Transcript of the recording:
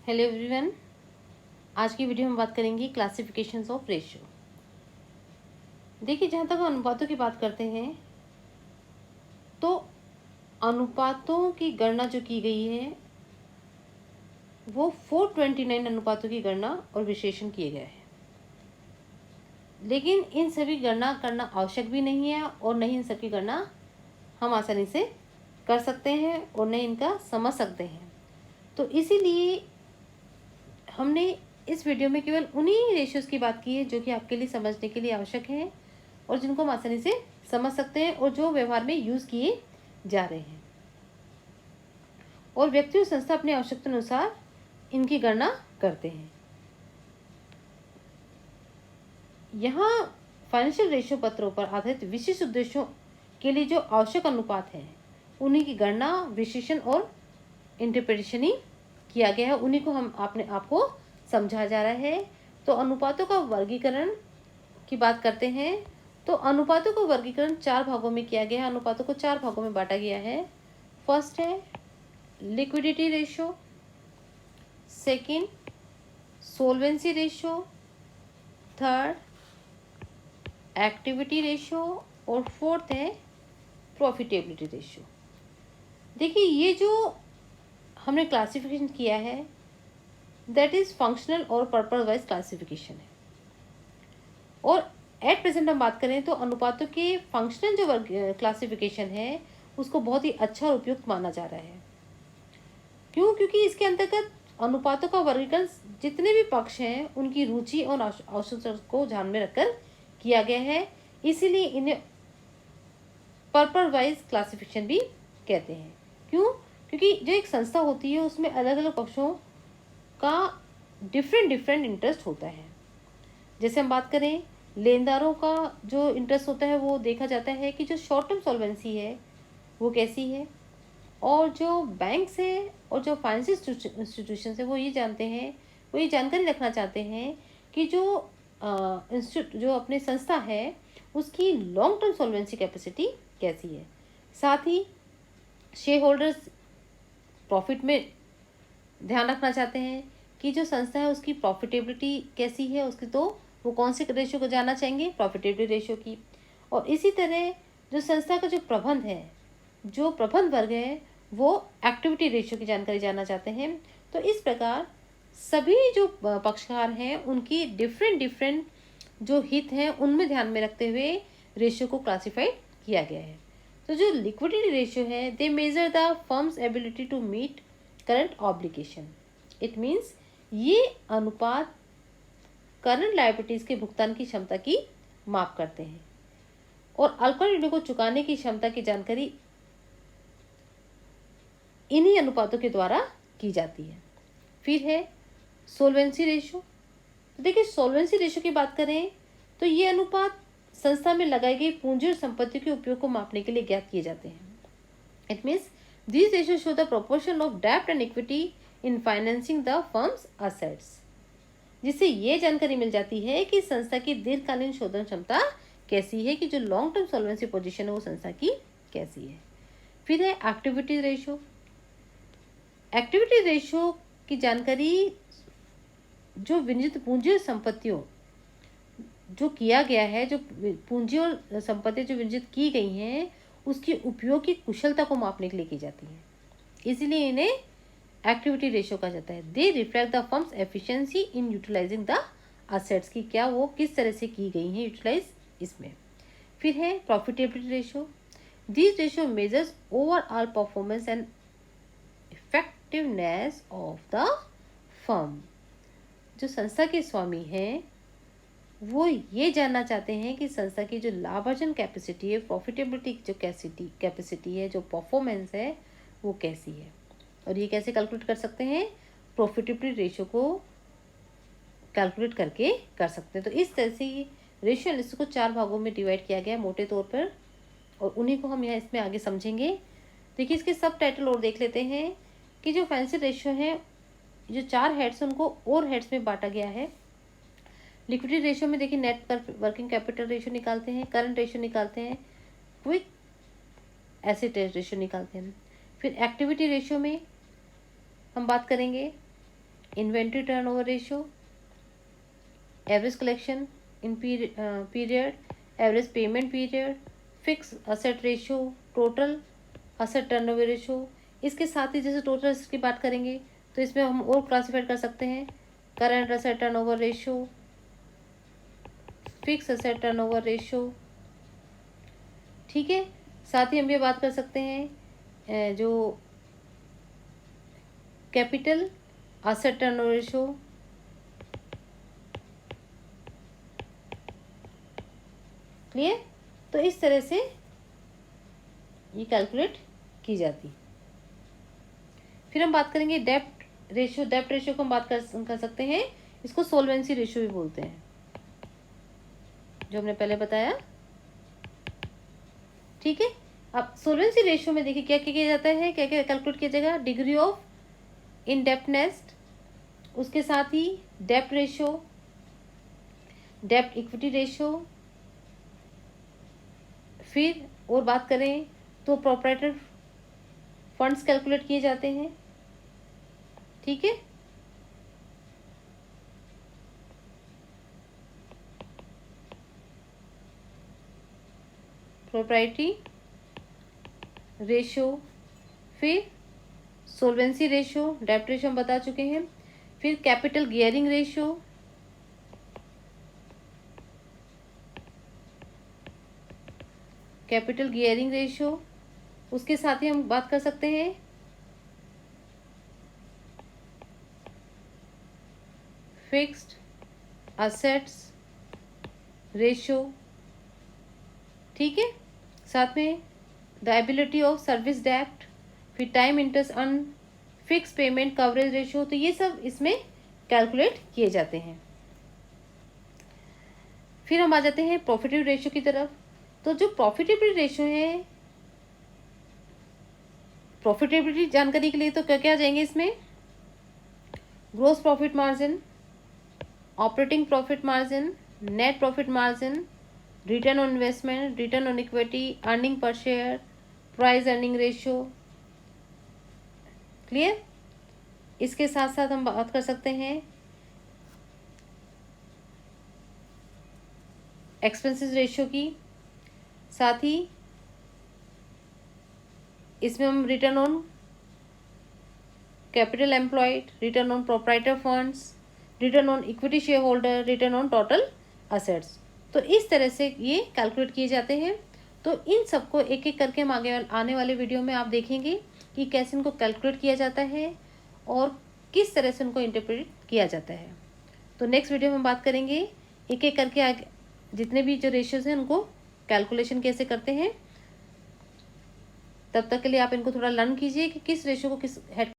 Hello everyone. आज की video में बात करेंगे क्लासिफिकेशंस ऑफ रेशियो। देखिए, जहाँ तक हम अनुपातों की बात करते हैं तो अनुपातों की गणना जो की गई है वो 429 अनुपातों की गणना और विश्लेषण किए गए हैं। लेकिन इन सभी गणना करना आवश्यक भी नहीं है और नहीं इन सबकी गणना हम आसानी से कर सकते हैं और नहीं इनका समझ सकते हैं। तो इसीलिए हमने इस वीडियो में केवल उन्हीं रेशियोज की बात की है जो कि आपके लिए समझने के लिए आवश्यक हैं और जिनको हम आसानी से समझ सकते हैं और जो व्यवहार में यूज किए जा रहे हैं, और व्यक्ति और संस्था अपनी आवश्यकता अनुसार इनकी गणना करते हैं। यहाँ फाइनेंशियल रेशियो पत्रों पर आधारित विशिष्ट उद्देश्यों के लिए जो आवश्यक अनुपात हैं उन्हीं की गणना, विश्लेषण और इंटरप्रिटेशन ही किया गया है। उन्हीं को हम आपको समझा जा रहा है। तो अनुपातों का वर्गीकरण की बात करते हैं तो अनुपातों का वर्गीकरण 4 भागों में किया गया है। अनुपातों को 4 भागों में बांटा गया है। फर्स्ट है liquidity ratio, second solvency ratio, third activity ratio और फोर्थ है प्रॉफिटेबिलिटी रेशियो। देखिए, ये जो हमने क्लासिफिकेशन किया है दैट इज फंक्शनल और पर्पस वाइज क्लासिफिकेशन है। और एट प्रेजेंट हम बात करें तो अनुपातों के फंक्शनल जो क्लासिफिकेशन है उसको बहुत ही अच्छा और उपयुक्त माना जा रहा है। क्यों? क्योंकि इसके अंतर्गत अनुपातों का वर्गीकरण जितने भी पक्ष हैं उनकी रुचि और आवश्यकता को ध्यान में रखकर किया गया है। इसीलिए इन्हें पर्पस वाइज क्लासिफिकेशन भी कहते हैं। क्यों? क्योंकि जो एक संस्था होती है उसमें अलग अलग पक्षों का डिफरेंट इंटरेस्ट होता है। जैसे हम बात करें लेनदारों का जो इंटरेस्ट होता है वो देखा जाता है कि जो शॉर्ट टर्म सॉल्वेंसी है वो कैसी है, और जो बैंक्स है और जो फाइनेंशियल इंस्टीट्यूशन है वो ये जानते हैं, वो ये जानकारी रखना चाहते हैं कि जो इंस्टीट्यूट जो अपने संस्था है उसकी लॉन्ग टर्म सॉल्वेंसी कैपेसिटी कैसी है। साथ ही शेयर होल्डर्स प्रॉफिट में ध्यान रखना चाहते हैं कि जो संस्था है उसकी प्रॉफिटेबिलिटी कैसी है, उसकी तो वो कौन से रेशियो को जानना चाहेंगे, प्रॉफिटेबिलिटी रेशियो की। और इसी तरह जो संस्था का जो प्रबंध है, जो प्रबंध वर्ग है, वो एक्टिविटी रेशियो की जानकारी जानना चाहते हैं। तो इस प्रकार सभी जो पक्षकार हैं उनकी डिफरेंट जो हित हैं उनमें ध्यान में रखते हुए रेशियो को क्लासिफाइड किया गया है। तो जो लिक्विडिटी रेशियो है they measure the firm's ability to meet current obligation. It means ये अनुपात करंट लायबिलिटीज के भुगतान की क्षमता की माप करते हैं और अल्पकालीन ऋणों को चुकाने की क्षमता की जानकारी इन्हीं अनुपातों के द्वारा की जाती है। फिर है सोल्वेंसी रेशियो। तो देखिए, सोल्वेंसी रेशियो की बात करें तो ये अनुपात संस्था में लगाई गई पूंजी और संपत्ति के उपयोग को मापने के लिए ज्ञात किए जाते हैं। It means these ratios show the proportion of debt and equity in financing the firm's assets, जिससे ये जानकारी मिल जाती है कि संस्था की दीर्घकालीन शोधन क्षमता कैसी है, कि जो लॉन्ग टर्म सॉल्वेंसी पोजीशन है वो संस्था की कैसी है। फिर है एक्टिविटी रेशियो। एक्टिविटी रेशियो की जानकारी जो विनियोजित पूंजी और संपत्तियों जो किया गया है, जो पूंजी और संपत्ति जो विनियोजित की गई हैं उसकी उपयोग की कुशलता को मापने के लिए की जाती है। इसीलिए इन्हें एक्टिविटी रेशियो कहा जाता है। They reflect the firm's efficiency in utilising the assets, की क्या वो किस तरह से की गई हैं यूटिलाइज इसमें। फिर है profitability ratio. This ratio measures overall performance and effectiveness of the firm. जो संस्था के स्वामी हैं वो ये जानना चाहते हैं कि संस्था की जो लाभार्जन कैपेसिटी है, प्रॉफिटेबिलिटी जो कैपेसिटी है, जो परफॉर्मेंस है वो कैसी है। और ये कैसे कैलकुलेट कर सकते हैं? प्रॉफिटेबिलिटी रेशियो को कैलकुलेट करके कर सकते हैं। तो इस तरह से रेशियो एनालिसिस को 4 भागों में डिवाइड किया गया है मोटे तौर पर, और उन्हीं को हम यहाँ इसमें आगे समझेंगे। देखिए, इसके सब टाइटल और देख लेते हैं कि जो फाइनेंशियल रेशियो है, जो 4 हेड्स उनको और हेड्स में बांटा गया है। लिक्विडिटी रेशियो में देखिए नेट वर्किंग कैपिटल रेशियो निकालते हैं, करंट रेशियो निकालते हैं, क्विक एसेट रेशियो निकालते हैं। फिर एक्टिविटी रेशियो में हम बात करेंगे inventory turnover ratio, average collection in period, average payment period, fix asset ratio, total asset turnover ratio. इसके साथ ही जैसे टोटल असेट की बात करेंगे तो इसमें हम और क्लासीफाइड कर सकते हैं current asset turnover ratio, fix asset turnover ratio. ठीक है, साथ ही हम ये बात कर सकते हैं जो capital asset turnover ratio, clear. तो इस तरह से ये कैलकुलेट की जाती। फिर हम बात करेंगे डेप्ट रेशियो। डेप्ट रेशियो को हम बात कर सकते हैं, इसको सोल्वेंसी रेशियो भी बोलते हैं, जो हमने पहले बताया। ठीक है, अब सोल्वेंसी रेशियो में देखिए क्या क्या किया जाता है, क्या क्या कैलकुलेट किया जाएगा। डिग्री ऑफ इनडेप्टनेस, उसके साथ ही डेप्ट रेशियो, डेप्ट इक्विटी रेशियो। फिर और बात करें तो प्रोप्राइटर फंड्स कैलकुलेट किए जाते हैं। ठीक है, प्रोप्राइटरी रेशियो, फिर सोल्वेंसी रेशियो, डेप्ट रेशियो हम बता चुके हैं। फिर capital gearing ratio, capital gearing ratio. उसके साथ ही हम बात कर सकते हैं फिक्स्ड असेट्स रेशियो। ठीक है, साथ में द एबिलिटी ऑफ सर्विस डेप्ट, फिर टाइम इंटरेस्ट अन फिक्स पेमेंट कवरेज रेशियो। तो ये सब इसमें कैलकुलेट किए जाते हैं। फिर हम आ जाते हैं प्रॉफिटेबिलिटी रेशियो की तरफ। तो जो प्रॉफिटेबिलिटी रेशियो है, प्रॉफिटेबिलिटी जानकारी के लिए तो क्या क्या आ जाएंगे इसमें, gross profit margin, operating profit margin, net profit margin, return on investment, return on equity, earning per share, price earning ratio. Clear. इसके साथ साथ हम बात कर सकते हैं एक्सपेंसेस रेशियो की, साथ ही इसमें हम return on capital employed, return on proprietor funds, return on equity share holder, return on total assets. तो इस तरह से ये कैलकुलेट किए जाते हैं। तो इन सबको एक एक करके हम आगे आने वाले वीडियो में आप देखेंगे कि कैसे इनको कैलकुलेट किया जाता है और किस तरह से उनको इंटरप्रेट किया जाता है। तो नेक्स्ट वीडियो में हम बात करेंगे एक एक करके आगे जितने भी जो रेशियोज हैं उनको कैलकुलेशन कैसे करते हैं। तब तक के लिए आप इनको थोड़ा लर्न कीजिए कि किस रेशियो को किस हेड